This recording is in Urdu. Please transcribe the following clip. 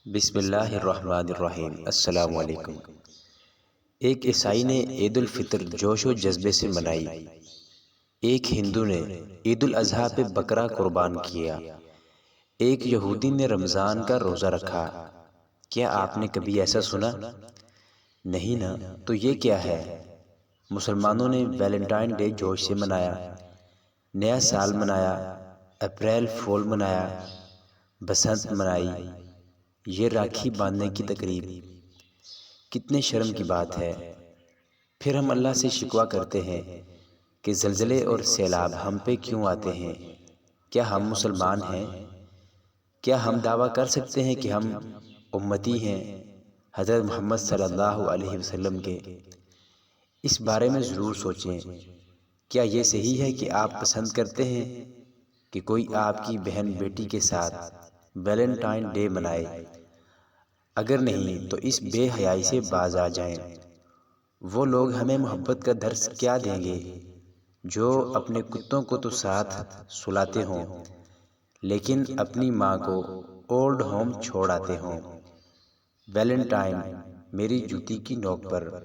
بسم اللہ الرحمن الرحیم۔ السلام علیکم۔ ایک عیسائی نے عید الفطر جوش و جذبے سے منائی، ایک ہندو نے عید الاضحیٰ پہ بکرا قربان کیا، ایک یہودی نے رمضان کا روزہ رکھا۔ کیا آپ نے کبھی ایسا سنا؟ نہیں نا، تو یہ کیا ہے؟ مسلمانوں نے ویلنٹائن ڈے جوش سے منایا، نیا سال منایا، اپریل فول منایا، بسنت منائی، یہ راکھی باندھنے کی تقریب۔ کتنے شرم کی بات ہے۔ پھر ہم اللہ سے شکوہ کرتے ہیں کہ زلزلے اور سیلاب ہم پہ کیوں آتے ہیں؟ کیا ہم مسلمان ہیں؟ کیا ہم دعویٰ کر سکتے ہیں کہ ہم امتی ہیں حضرت محمد صلی اللہ علیہ وسلم کے؟ اس بارے میں ضرور سوچیں۔ کیا یہ صحیح ہے کہ آپ پسند کرتے ہیں کہ کوئی آپ کی بہن بیٹی کے ساتھ ویلنٹائن ڈے منائے؟ اگر نہیں تو اس بے حیائی سے باز آ جائیں۔ وہ لوگ ہمیں محبت کا درس کیا دیں گے جو اپنے کتوں کو تو ساتھ سلاتے ہوں لیکن اپنی ماں کو اولڈ ہوم چھوڑ آتے ہوں۔ ویلنٹائن میری جوتی کی نوک پر۔